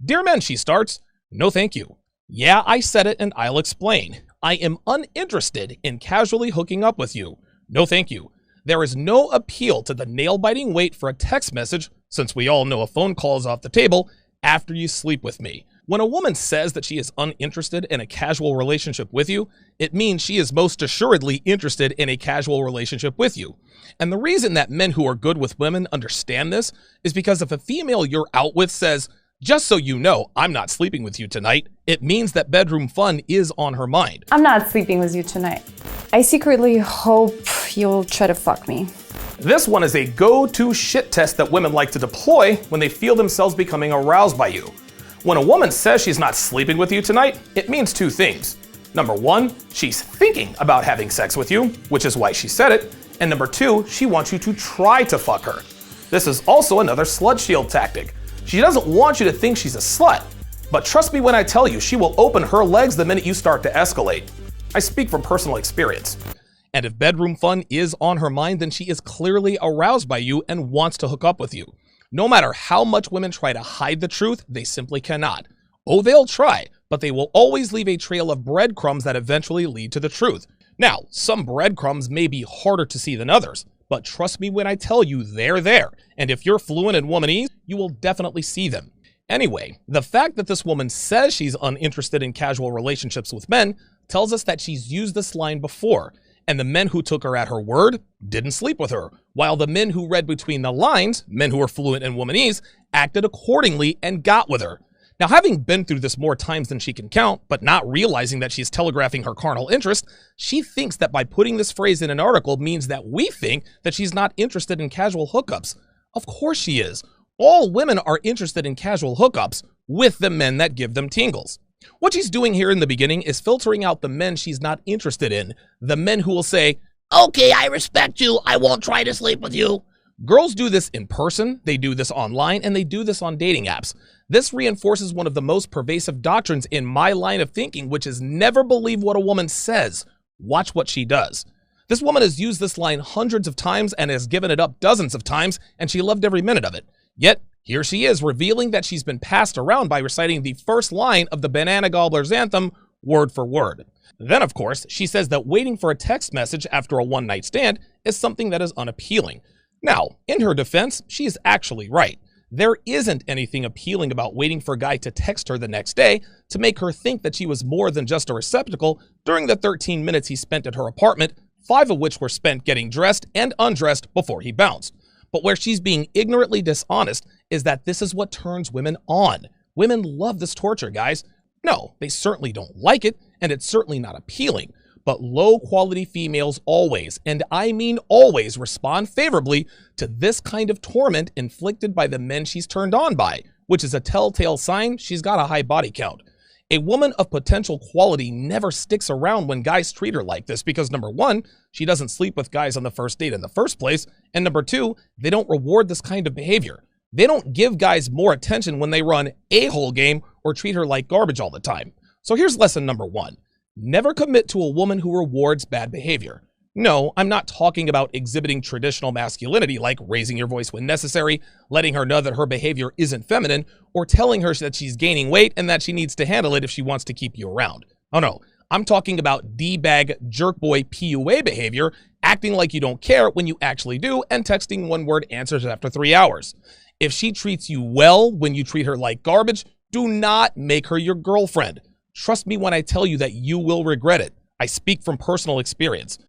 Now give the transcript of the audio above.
Dear men, she starts. No, thank you. Yeah, I said it and I'll explain. I am uninterested in casually hooking up with you. No, thank you. There is no appeal to the nail-biting wait for a text message, since we all know a phone call is off the table, after you sleep with me. When a woman says that she is uninterested in a casual relationship with you, it means she is most assuredly interested in a casual relationship with you. And the reason that men who are good with women understand this is because if a female you're out with says, just so you know, I'm not sleeping with you tonight, it means that bedroom fun is on her mind. I'm not sleeping with you tonight. I secretly hope you'll try to fuck me. This one is a go-to shit test that women like to deploy when they feel themselves becoming aroused by you. When a woman says she's not sleeping with you tonight, it means two things. Number one, she's thinking about having sex with you, which is why she said it. And number two, she wants you to try to fuck her. This is also another slut shield tactic. She doesn't want you to think she's a slut, but trust me when I tell you, she will open her legs the minute you start to escalate. I speak from personal experience. And if bedroom fun is on her mind, then she is clearly aroused by you and wants to hook up with you. No matter how much women try to hide the truth, they simply cannot. Oh, they'll try, but they will always leave a trail of breadcrumbs that eventually lead to the truth. Now, some breadcrumbs may be harder to see than others, but trust me when I tell you they're there. And if you're fluent in womanese, you will definitely see them. Anyway, the fact that this woman says she's uninterested in casual relationships with men tells us that she's used this line before. And the men who took her at her word didn't sleep with her, while the men who read between the lines, men who are fluent in womanese, acted accordingly and got with her. Now, having been through this more times than she can count, but not realizing that she's telegraphing her carnal interest, she thinks that by putting this phrase in an article means that we think that she's not interested in casual hookups. Of course she is. All women are interested in casual hookups with the men that give them tingles. What she's doing here in the beginning is filtering out the men she's not interested in, the men who will say, okay, I respect you, I won't try to sleep with you. Girls do this in person, they do this online, and they do this on dating apps. This reinforces one of the most pervasive doctrines in my line of thinking, which is never believe what a woman says, watch what she does. This woman has used this line hundreds of times and has given it up dozens of times, and she loved every minute of it. Yet, here she is revealing that she's been passed around by reciting the first line of the Banana Gobbler's anthem, word for word. Then, of course, she says that waiting for a text message after a one-night stand is something that is unappealing. Now, in her defense, she is actually right. There isn't anything appealing about waiting for a guy to text her the next day to make her think that she was more than just a receptacle during the 13 minutes he spent at her apartment, 5 of which were spent getting dressed and undressed before he bounced. But where she's being ignorantly dishonest is that this is what turns women on. Women love this torture, guys. No, they certainly don't like it, and it's certainly not appealing. But low-quality females always, and I mean always, respond favorably to this kind of torment inflicted by the men she's turned on by, which is a telltale sign she's got a high body count. A woman of potential quality never sticks around when guys treat her like this because, number one, she doesn't sleep with guys on the first date in the first place, and number two, they don't reward this kind of behavior. They don't give guys more attention when they run a-hole game or treat her like garbage all the time. So here's lesson number one. Never commit to a woman who rewards bad behavior. No, I'm not talking about exhibiting traditional masculinity like raising your voice when necessary, letting her know that her behavior isn't feminine, or telling her that she's gaining weight and that she needs to handle it if she wants to keep you around. Oh no, I'm talking about D-bag, jerkboy, PUA behavior, acting like you don't care when you actually do, and texting one-word answers after 3 hours. If she treats you well when you treat her like garbage, do not make her your girlfriend. Trust me when I tell you that you will regret it. I speak from personal experience.